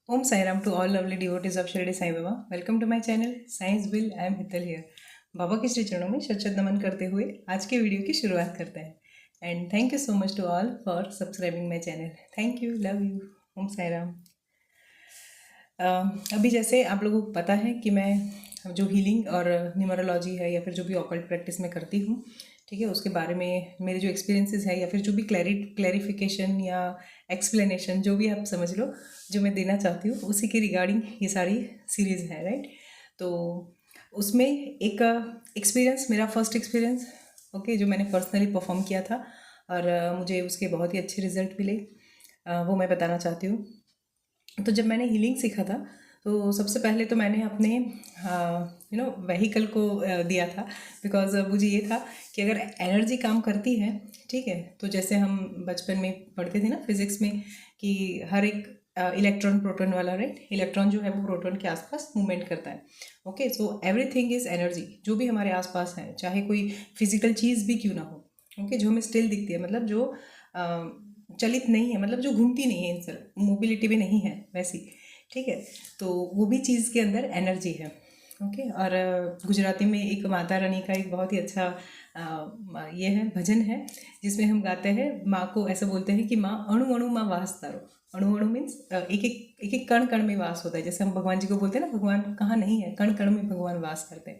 Om Sai Ram to all lovely devotees of Shirdi Sai Baba. Welcome to my channel Science Bill. I am Hital here. बाबा के श्री चरणों में शत नमन करते हुए आज के वीडियो की शुरुआत करते हैं and thank you so much to all for subscribing my channel. Thank you, love you. Om Sai Ram. अभी जैसे आप लोगों को पता है कि मैं जो हीलिंग और न्यूमरोलॉजी है या फिर जो भी ऑकल्ट प्रैक्टिस में करती हूँ, ठीक है, उसके बारे में मेरे जो एक्सपीरियंसेस है या फिर जो भी क्लैरिफिकेशन या एक्सप्लेनेशन जो भी आप समझ लो जो मैं देना चाहती हूँ उसी के रिगार्डिंग ये सारी सीरीज़ है, राइट. तो उसमें एक एक्सपीरियंस, मेरा फर्स्ट एक्सपीरियंस, ओके, जो मैंने पर्सनली परफॉर्म किया था और मुझे उसके बहुत ही अच्छे रिजल्ट मिले, वो मैं बताना चाहती हूँ. तो जब मैंने हीलिंग सीखा था तो सबसे पहले तो मैंने अपने व्हीकल को दिया था, बिकॉज मुझे ये था कि अगर एनर्जी काम करती है, ठीक है, तो जैसे हम बचपन में पढ़ते थे ना फिजिक्स में कि हर एक इलेक्ट्रॉन प्रोटॉन वाला, राइट, इलेक्ट्रॉन जो है वो प्रोटॉन के आसपास मूवमेंट करता है. Okay, so everything is energy. जो भी हमारे आसपास है, चाहे कोई फिजिकल चीज़ भी क्यों ना हो, ओके, जो हमें स्टिल दिखती है, मतलब जो चलित नहीं है, मतलब जो घूमती नहीं है, सर मोबिलिटी भी नहीं है वैसी, ठीक है, तो वो भी चीज़ के अंदर एनर्जी है. ओके, और गुजराती में एक माता रानी का एक बहुत ही अच्छा ये है, भजन है, जिसमें हम गाते हैं, माँ को ऐसा बोलते हैं कि माँ अणु अणु माँ वास तारो. अणु अणु मीन्स एक एक कण कण में वास होता है. जैसे हम भगवान जी को बोलते हैं ना, भगवान कहाँ नहीं है, कण कण में भगवान वास करते हैं.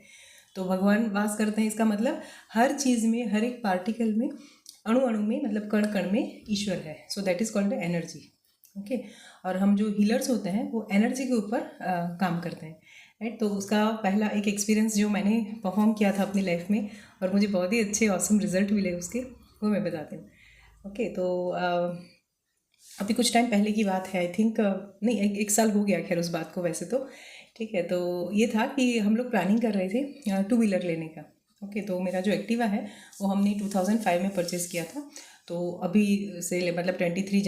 तो भगवान वास करते हैं, इसका मतलब हर चीज़ में, हर एक पार्टिकल में, अणु अणु में, मतलब कण कण में ईश्वर है. So that is called energy. Okay, और हम जो हीलर्स होते हैं वो एनर्जी के ऊपर काम करते हैं, राइट. तो उसका पहला एक एक्सपीरियंस जो मैंने परफॉर्म किया था अपनी लाइफ में और मुझे बहुत ही अच्छे ऑसम रिजल्ट मिले उसके, वो मैं बताती हूँ. ओके, तो अभी कुछ टाइम पहले की बात है, आई थिंक नहीं, एक साल हो गया खैर उस बात को वैसे तो, ठीक है. तो ये था कि हम लोग प्लानिंग कर रहे थे टू व्हीलर लेने का. ओके, तो मेरा जो एक्टिवा है वो हमने 2005 में परचेज़ किया था. तो अभी से मतलब 23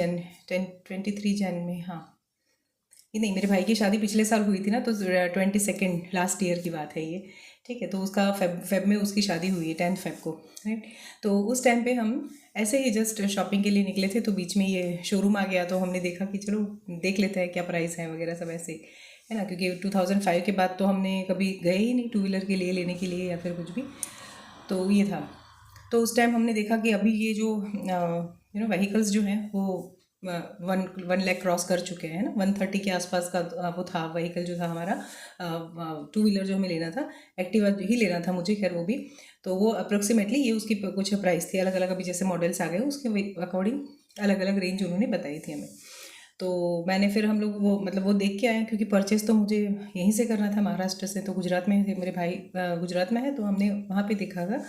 जन में, हाँ, ये नहीं, मेरे भाई की शादी पिछले साल हुई थी ना, तो 22 लास्ट ईयर की बात है ये, ठीक है. तो उसका फेब में उसकी शादी हुई है, 10 फेब को, राइट. तो उस टाइम पे हम ऐसे ही जस्ट शॉपिंग के लिए निकले थे, तो बीच में ये शोरूम आ गया, तो हमने देखा कि चलो देख लेते हैं क्या प्राइस है वगैरह सब ऐसे, है ना, क्योंकि 2005 के बाद तो हमने कभी गए ही नहीं टू व्हीलर के लिए लेने के लिए या फिर कुछ भी. तो ये था. तो उस टाइम हमने देखा कि अभी ये जो व्हीकल्स जो हैं वो 1 लाख क्रॉस कर चुके हैं ना, 130 के आसपास का वो था व्हीकल जो था हमारा, टू व्हीलर जो हमें लेना था, एक्टिवा ही लेना था मुझे, खैर वो भी. तो वो अप्रोक्सीमेटली ये उसकी कुछ प्राइस थी अलग अलग, अभी जैसे मॉडल्स आ गए उसके अकॉर्डिंग अलग अलग रेंज उन्होंने बताई थी हमें. तो मैंने फिर हम लोग वो मतलब वो देख के आए, क्योंकि परचेज़ तो मुझे यहीं से करना था महाराष्ट्र से, तो गुजरात में थे मेरे भाई, गुजरात में है, तो हमने वहाँ पे देखा था,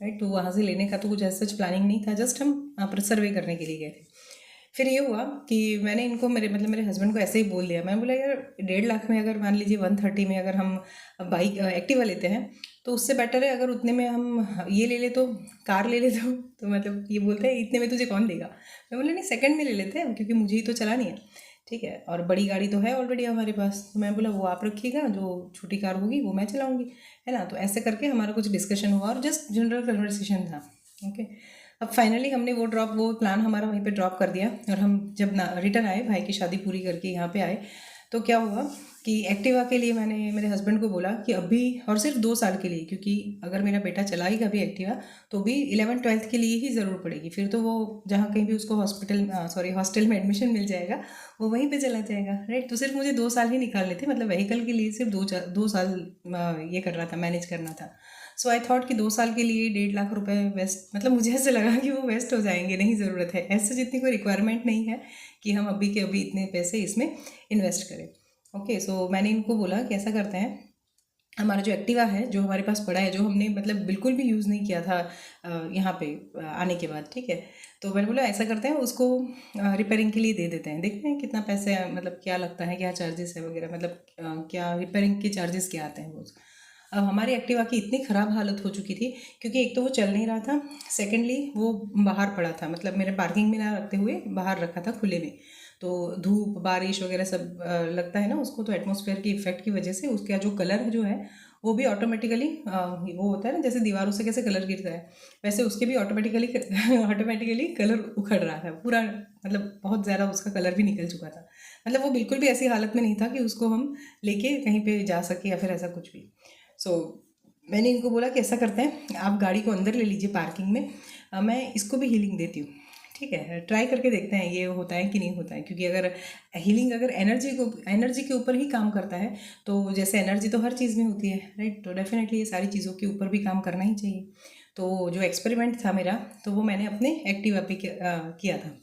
राइट. तो वहाँ से लेने का तो कुछ ऐसा प्लानिंग नहीं था, जस्ट हम सर्वे करने के लिए गए थे. फिर ये हुआ कि मैंने इनको मेरे हस्बैंड को ऐसे ही बोल दिया. मैं बोला यार 1.5 लाख में अगर मान लीजिए 130 में अगर हम बाइक एक्टिवा लेते हैं तो उससे बेटर है अगर उतने में हम ये ले ले तो, कार ले ले तो मतलब ये बोलते हैं इतने में तुझे कौन देगा. मैं बोला नहीं, सेकंड में ले लेते हैं क्योंकि मुझे ही तो चलानी है, ठीक है, और बड़ी गाड़ी तो है ऑलरेडी हमारे पास. तो मैं बोला वो आप रखिएगा, जो छोटी कार होगी वो मैं चलाऊँगी, है ना. तो ऐसे करके हमारा कुछ डिस्कशन हुआ और जस्ट जनरल कन्वर्सेशन था. ओके, अब फाइनली हमने वो प्लान हमारा वहीं पे ड्रॉप कर दिया और हम जब ना रिटर्न आए, भाई की शादी पूरी करके यहाँ पे आए, तो क्या हुआ कि एक्टिवा के लिए मैंने मेरे हस्बैंड को बोला कि अभी और सिर्फ 2 साल के लिए, क्योंकि अगर मेरा बेटा चलाएगा भी एक्टिवा तो भी 11th-12th के लिए ही ज़रूर पड़ेगी, फिर तो वो जहाँ कहीं भी उसको हॉस्टल में एडमिशन मिल जाएगा वो वहीं पे चला जाएगा, राइट. तो सिर्फ मुझे 2 साल ही निकालने थे, मतलब व्हीकल के लिए सिर्फ 2 साल ये करना था, मैनेज करना था. सो आई थॉट कि 2 साल के लिए 1.5 लाख रुपए वेस्ट, मतलब मुझे ऐसे लगा कि वो वेस्ट हो जाएंगे, नहीं ज़रूरत है, ऐसे जितनी कोई रिक्वायरमेंट नहीं है कि हम अभी के अभी इतने पैसे इसमें इन्वेस्ट करें. ओके, सो मैंने इनको बोला कि ऐसा करते हैं, हमारा जो एक्टिवा है जो हमारे पास पड़ा है, जो हमने मतलब बिल्कुल भी यूज़ नहीं किया था यहाँ पे आने के बाद, ठीक है, तो मैंने बोला ऐसा करते हैं उसको रिपेयरिंग के लिए दे देते हैं, देखते हैं कितना पैसे मतलब क्या लगता है, क्या चार्जेस है वगैरह, मतलब क्या रिपेयरिंग के चार्जेस क्या आते हैं वो. अब हमारी एक्टिवा की इतनी ख़राब हालत हो चुकी थी, क्योंकि एक तो वो चल नहीं रहा था, सेकेंडली वो बाहर पड़ा था, मतलब मेरे पार्किंग में ना रखते हुए बाहर रखा था खुले में. तो धूप बारिश वगैरह सब लगता है ना उसको, तो एटमॉस्फेयर की इफेक्ट की वजह से उसका जो कलर जो है वो भी ऑटोमेटिकली वो होता है ना, जैसे दीवारों से कैसे कलर गिरता है वैसे उसके भी ऑटोमेटिकली कलर उखड़ रहा था पूरा, मतलब बहुत ज़्यादा उसका कलर भी निकल चुका था. मतलब वो बिल्कुल भी ऐसी हालत में नहीं था कि उसको हम लेके कहीं पे जा सके या फिर ऐसा कुछ भी। सो मैंने इनको बोला कि ऐसा करते हैं, आप गाड़ी को अंदर ले लीजिए पार्किंग में, मैं इसको भी हीलिंग देती हूँ। ठीक है, ट्राई करके देखते हैं ये होता है कि नहीं होता है, क्योंकि अगर हीलिंग अगर एनर्जी के ऊपर ही काम करता है, तो जैसे एनर्जी तो हर चीज़ में होती है, राइट, तो डेफिनेटली ये सारी चीज़ों के ऊपर भी काम करना ही चाहिए। तो जो एक्सपेरिमेंट था मेरा, तो वो मैंने अपने एक्टिवा पे किया था।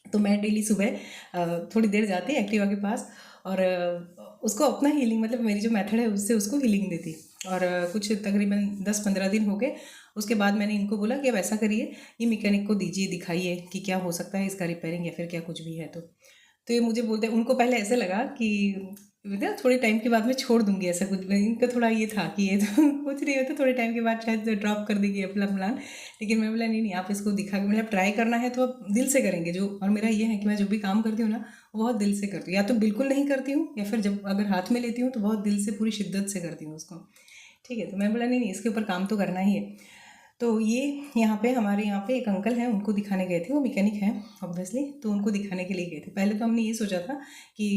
तो मैं डेली सुबह थोड़ी देर जाती एक्टिवा के पास, और उसको अपना हीलिंग, मतलब मेरी जो मेथड है उससे उसको हीलिंग देती। और कुछ तकरीबन 10-15 दिन हो गए। उसके बाद मैंने इनको बोला कि अब ऐसा करिए, ये मैकेनिक को दीजिए, दिखाइए कि क्या हो सकता है इसका रिपेयरिंग या फिर क्या कुछ भी है। तो ये मुझे बोलते हैं, उनको पहले ऐसे लगा कि बेटा थोड़े टाइम के बाद मैं छोड़ दूंगी, ऐसा कुछ इनका थोड़ा ये था कि ये तो कुछ नहीं होता, थोड़े टाइम के बाद शायद ड्रॉप कर देगी अपना प्लान। लेकिन मैं बोला नहीं नहीं, आप इसको दिखा के, मतलब ट्राई करना है तो आप दिल से करेंगे जो। और मेरा ये है कि मैं जो भी काम करती हूँ ना, वो बहुत दिल से करती हूँ, या तो बिल्कुल नहीं करती हूँ, या फिर जब अगर हाथ में लेती हूँ तो बहुत दिल से पूरी शिद्दत से करती हूँ उसको। ठीक है, तो मैं बोला नहीं नहीं, इसके ऊपर काम तो करना ही है। तो ये यहाँ पे हमारे यहाँ पे एक अंकल हैं, उनको दिखाने गए थे, वो मैकेनिक हैं ऑब्वियसली, तो उनको दिखाने के लिए गए थे। पहले तो हमने ये सोचा था कि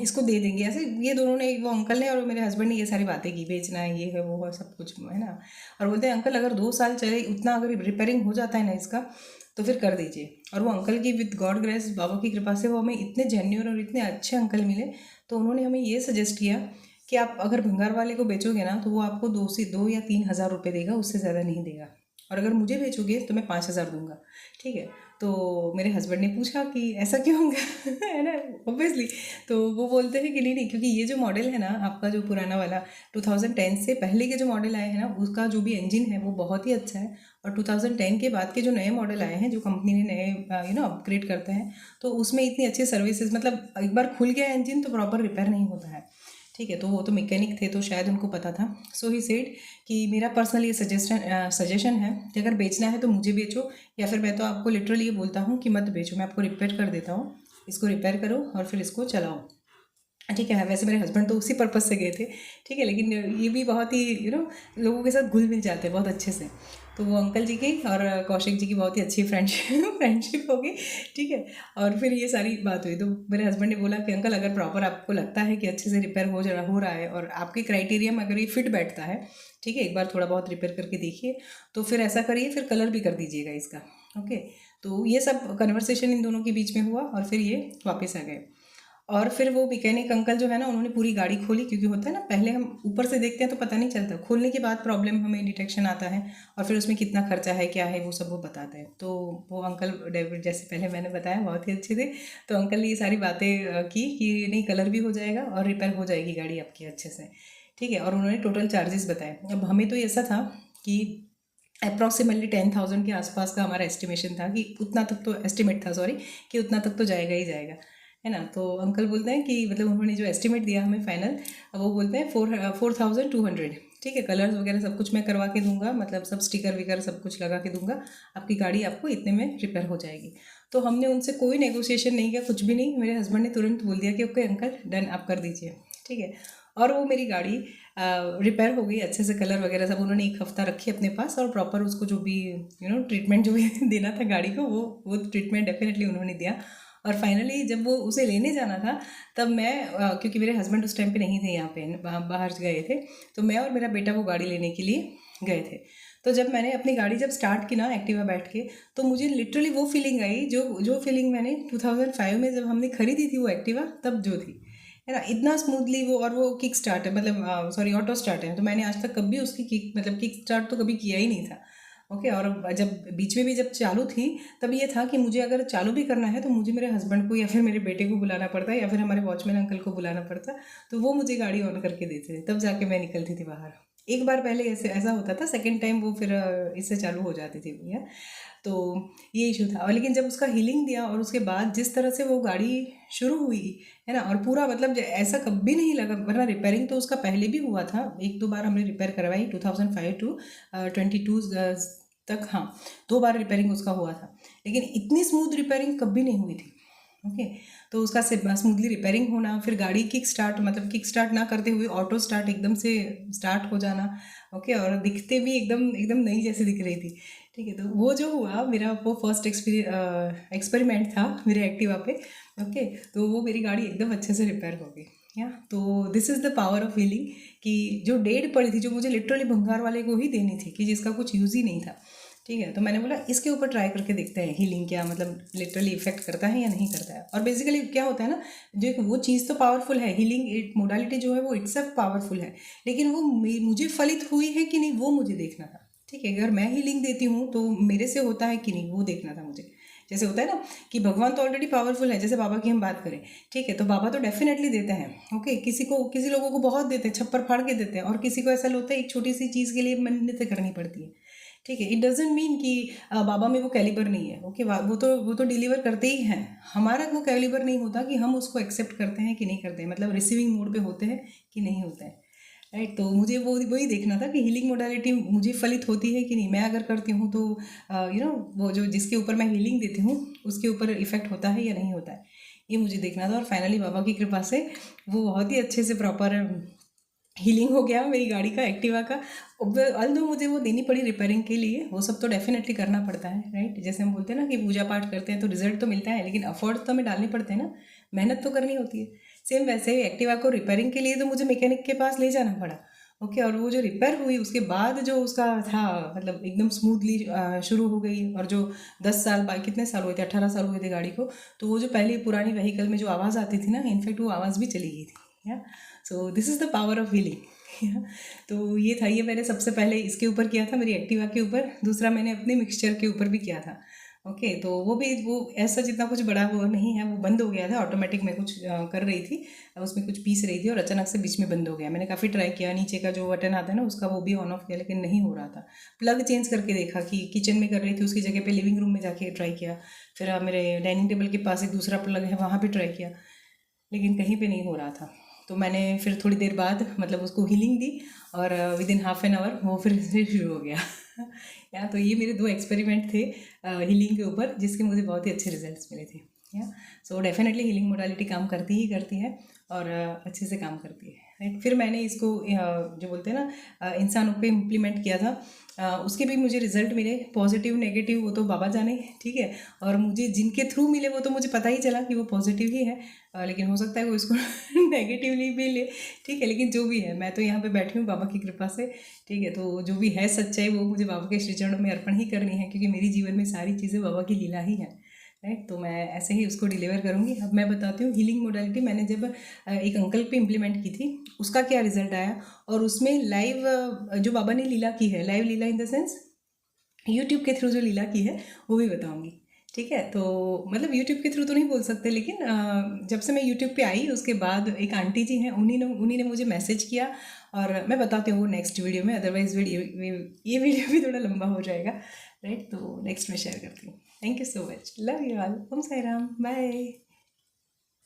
इसको दे देंगे ऐसे, ये दोनों ने, वो अंकल ने और मेरे हस्बैंड ने ये सारी बातें की, बेचना है, ये है, वो है, सब कुछ है ना। और बोलते हैं अंकल अगर 2 साल चले, उतना अगर रिपेयरिंग हो जाता है ना इसका, तो फिर कर दीजिए। और वो अंकल की विद गॉड ग्रेस, बाबा की कृपा से, वो हमें इतने जेन्युइन और इतने अच्छे अंकल मिले। तो उन्होंने हमें ये सजेस्ट किया कि आप अगर भंगार वाले को बेचोगे ना, तो वो आपको 2 या 3 हज़ार रुपये देगा, उससे ज़्यादा नहीं देगा। और अगर मुझे बेचोगे तो मैं 5 हज़ार दूंगा। ठीक है, तो मेरे हस्बैंड ने पूछा कि ऐसा क्यों होगा है ना, ऑब्वियसली। तो वो बोलते हैं कि नहीं नहीं, क्योंकि ये जो मॉडल है ना आपका, जो पुराना वाला 2010 से पहले के जो मॉडल आए हैं ना, उसका जो भी इंजन है वो बहुत ही अच्छा है। और 2010 के बाद के जो नए मॉडल आए हैं, जो कंपनी ने नए अपग्रेड करते हैं, तो उसमें इतनी अच्छी सर्विसेज, मतलब एक बार खुल गया इंजन तो प्रॉपर रिपेयर नहीं होता है। ठीक है, तो वो तो मैकेनिक थे, तो शायद उनको पता था। सो ही सेड कि मेरा पर्सनल ये सजेशन है कि अगर बेचना है तो मुझे बेचो, या फिर मैं तो आपको लिटरली ये बोलता हूँ कि मत बेचो, मैं आपको रिपेयर कर देता हूँ, इसको रिपेयर करो और फिर इसको चलाओ। ठीक है, वैसे मेरे हस्बैंड तो उसी पर्पज़ से गए थे। ठीक है, लेकिन ये भी बहुत ही लोगों के साथ घुल मिल जाते हैं बहुत अच्छे से। तो वो अंकल जी की और कौशिक जी की बहुत ही अच्छी फ्रेंडशिप फ्रेंडशिप हो गई। ठीक है, और फिर ये सारी बात हुई, तो मेरे हस्बैंड ने बोला कि अंकल अगर प्रॉपर आपको लगता है कि अच्छे से रिपेयर हो रहा है और आपके क्राइटेरिया में अगर ये फिट बैठता है, ठीक है, एक बार थोड़ा बहुत रिपेयर करके देखिए, तो फिर ऐसा करिए, फिर कलर भी कर दीजिएगा इसका। ओके, तो ये सब कन्वर्सेशन इन दोनों के बीच में हुआ और फिर ये वापस आ गए। और फिर वो मैकेनिक अंकल जो है ना, उन्होंने पूरी गाड़ी खोली, क्योंकि होता है ना, पहले हम ऊपर से देखते हैं तो पता नहीं चलता, खोलने के बाद प्रॉब्लम हमें डिटेक्शन आता है, और फिर उसमें कितना खर्चा है, क्या है, वो सब वो बताते हैं। तो वो अंकल डेविड, जैसे पहले मैंने बताया, बहुत ही अच्छे थे। तो अंकल ने ये सारी बातें की कि नहीं, कलर भी हो जाएगा और रिपेयर हो जाएगी गाड़ी आपकी अच्छे से। ठीक है, और उन्होंने टोटल चार्जेस बताए। अब हमें तो ऐसा था कि अप्रॉक्सीमेटली 10,000 के आसपास का हमारा एस्टिमेशन था, कि उतना तक तो एस्टिमेट था, सॉरी, कि उतना तक तो जाएगा ही जाएगा, है ना। तो अंकल बोलते हैं कि मतलब उन्होंने जो एस्टिमेट दिया हमें फाइनल, वो बोलते हैं 4,200। ठीक है, कलर्स वगैरह सब कुछ मैं करवा के दूंगा, मतलब सब स्टिकर विकर सब कुछ लगा के दूंगा, आपकी गाड़ी आपको इतने में रिपेयर हो जाएगी। तो हमने उनसे कोई नेगोशिएशन नहीं किया, कुछ भी नहीं। मेरे हस्बैंड ने तुरंत बोल दिया कि ओके अंकल, डन, आप कर दीजिए। ठीक है, और वो मेरी गाड़ी रिपेयर हो गई अच्छे से, कलर वगैरह सब उन्होंने 1 हफ्ता रखी अपने पास, और प्रॉपर उसको जो भी ट्रीटमेंट जो भी देना था गाड़ी को, वो ट्रीटमेंट डेफिनेटली उन्होंने दिया। और फाइनली जब वो उसे लेने जाना था, तब मैं क्योंकि मेरे हस्बैंड उस टाइम पे नहीं थे यहाँ पे, बाहर गए थे, तो मैं और मेरा बेटा वो गाड़ी लेने के लिए गए थे। तो जब मैंने अपनी गाड़ी जब स्टार्ट की ना एक्टिवा बैठ के, तो मुझे लिटरली वो फीलिंग आई जो फीलिंग मैंने 2005 में जब हमने खरीदी थी वो एक्टिवा, तब जो थी, है ना, इतना स्मूथली वो। और वो किक स्टार्ट है, मतलब सॉरी, ऑटो स्टार्ट है, तो मैंने आज तक कभी उसकी किक स्टार्ट तो कभी किया ही नहीं था। ओके, और जब बीच में भी जब चालू थी, तब ये था कि मुझे अगर चालू भी करना है तो मुझे मेरे हस्बैंड को या फिर मेरे बेटे को बुलाना पड़ता, या फिर हमारे वॉचमैन अंकल को बुलाना पड़ता, तो वो मुझे गाड़ी ऑन करके देते थे, तब जाके मैं निकलती थी बाहर। एक बार पहले ऐसे ऐसा होता था, सेकेंड टाइम वो फिर इससे चालू हो जाती थी भैया। तो ये इशू था। और लेकिन जब उसका हीलिंग दिया और उसके बाद जिस तरह से वो गाड़ी शुरू हुई, है ना, और पूरा मतलब ऐसा कभी नहीं लगा, वरना रिपेयरिंग तो उसका पहले भी हुआ था, 1-2 बार हमने रिपेयर करवाई 2005 टू 22 तक, हाँ, 2 बार रिपेयरिंग उसका हुआ था, लेकिन इतनी स्मूथ रिपेयरिंग कभी नहीं हुई थी। ओके, तो उसका स्मूथली रिपेयरिंग होना, फिर गाड़ी किक स्टार्ट, मतलब किक स्टार्ट ना करते हुए ऑटो स्टार्ट एकदम से स्टार्ट हो जाना। ओके, और दिखते भी एकदम एकदम नई जैसी दिख रही थी। ठीक है। तो वो जो हुआ मेरा वो फर्स्ट एक्सपेरिमेंट था मेरे एक्टिवा पे। ओके, तो वो मेरी गाड़ी एकदम अच्छे से रिपेयर हो गई। या तो this is the power of healing, कि जो डेट पड़ी थी, जो मुझे लिटरली भंगार वाले को ही देनी थी, कि जिसका कुछ यूज़ ही नहीं था, ठीक है, तो मैंने बोला इसके ऊपर ट्राई करके देखते हैं हीलिंग क्या मतलब लिटरली इफेक्ट करता है या नहीं करता है। और बेसिकली क्या होता है ना, जो एक वो चीज़ तो पावरफुल है, हीलिंग इट मोडालिटी जो है वो इट्सेल्फ पावरफुल है, लेकिन वो मुझे फलित हुई है कि नहीं वो मुझे देखना था। ठीक है, अगर मैं हीलिंग देती हूँ तो मेरे से होता है कि नहीं वो देखना था मुझे। जैसे होता है ना कि भगवान तो ऑलरेडी पावरफुल है, जैसे बाबा की हम बात करें, ठीक है, तो बाबा तो डेफिनेटली देते हैं। ओके, किसी लोगों को बहुत देते हैं, छप्पर फाड़ के देते हैं, और किसी को ऐसा होता है एक छोटी सी चीज़ के लिए मन्नत करनी पड़ती है। ठीक है, इट डजेंट मीन कि बाबा में वो कैलिबर नहीं है। ओके, वो तो डिलीवर करते ही हैं। हमारा वो कैलिबर नहीं होता कि हम उसको एक्सेप्ट करते हैं कि नहीं करते हैं, मतलब रिसीविंग मोड पे होते हैं कि नहीं होता है। राइट, तो मुझे वही देखना था कि हीलिंग मोडालिटी मुझे फलित होती है कि नहीं। मैं अगर करती हूँ तो वो जो जिसके ऊपर मैं हीलिंग देती हूँ उसके ऊपर इफेक्ट होता है या नहीं होता है, ये मुझे देखना था। और फाइनली बाबा की कृपा से वो बहुत ही अच्छे से प्रॉपर हीलिंग हो गया मेरी गाड़ी का, एक्टिवा का। ऑल्दो मुझे वो देनी पड़ी रिपेयरिंग के लिए, वो सब तो डेफिनेटली करना पड़ता है। राइट, जैसे हम बोलते हैं ना कि पूजा पाठ करते हैं तो रिजल्ट तो मिलता है, लेकिन एफर्ट्स तो हमें डालने पड़ते हैं ना, मेहनत तो करनी होती है। सेम वैसे ही एक्टिवा को रिपेयरिंग के लिए तो मुझे मैकेनिक के पास ले जाना पड़ा। ओके, और वो जो रिपेयर हुई उसके बाद जो उसका था, मतलब एकदम स्मूथली शुरू हो गई। और जो 10 साल बाद, कितने साल हुए थे, 18 साल हुए थे गाड़ी को, तो वो जो पहले पुरानी व्हीकल में जो आवाज़ आती थी ना, इनफैक्ट वो आवाज़ भी चली गई थी। या so this is the power of healing. तो ये था, ये मैंने सबसे पहले इसके ऊपर किया था, मेरी एक्टिवा के ऊपर। दूसरा मैंने अपने मिक्सचर के ऊपर भी किया था। ओके, तो वो भी वो ऐसा जितना कुछ बड़ा वो नहीं है, वो बंद हो गया था ऑटोमेटिक। मैं कुछ कर रही थी, उसमें कुछ पीस रही थी और अचानक से बीच में बंद हो गया। मैंने काफ़ी ट्राई किया, नीचे का जो बटन आता है ना उसका, वो भी ऑन ऑफ किया, लेकिन नहीं हो रहा था। प्लग चेंज करके देखा कि किचन में कर रही थी उसकी जगह पे लिविंग रूम में जाके ट्राई किया, फिर मेरे डाइनिंग टेबल के पास एक दूसरा प्लग है वहाँ भी ट्राई किया, लेकिन कहीं पे नहीं हो रहा था। तो मैंने फिर थोड़ी देर बाद मतलब उसको हीलिंग दी, और with in half an hour वो फिर से शुरू हो गया। या तो ये मेरे 2 एक्सपेरिमेंट थे हीलिंग के ऊपर, जिसके मुझे बहुत ही अच्छे रिजल्ट्स मिले थे। या सो डेफिनेटली हीलिंग मोडालिटी काम करती ही करती है, और अच्छे से काम करती है। राइट, फिर मैंने इसको जो बोलते हैं ना इंसानों पे इम्प्लीमेंट किया था, उसके भी मुझे रिजल्ट मिले, पॉजिटिव नेगेटिव वो तो बाबा जाने। ठीक है, और मुझे जिनके थ्रू मिले वो तो मुझे पता ही चला कि वो पॉजिटिव ही है, लेकिन हो सकता है वो इसको नेगेटिवली भी ले। ठीक है, लेकिन जो भी है, मैं तो यहाँ पे बैठी हूँ बाबा की कृपा से। ठीक है, तो जो भी है सच्चाई वो मुझे बाबा के श्री चरणों में अर्पण ही करनी है, क्योंकि मेरी जीवन में सारी चीज़ें बाबा की लीला ही है। राइट, तो मैं ऐसे ही उसको डिलीवर करूँगी। अब मैं बताती हूँ हीलिंग मोडालिटी मैंने जब एक अंकल पे इम्प्लीमेंट की थी, उसका क्या रिजल्ट आया, और उसमें लाइव जो बाबा ने लीला की है, live Leela in the sense YouTube के थ्रू जो लीला की है वो भी बताऊंगी। ठीक है, तो मतलब यूट्यूब के थ्रू तो नहीं बोल सकते, लेकिन जब से मैं यूट्यूब पे आई उसके बाद एक आंटी जी हैं, उन्हीं ने मुझे मैसेज किया, और मैं बताती हूँ वो नेक्स्ट वीडियो में। अदरवाइज ये वीडियो भी थोड़ा लंबा हो जाएगा। राइट, तो नेक्स्ट में शेयर करती हूँ। Thank you so much, love you all, Om Sai Ram, bye.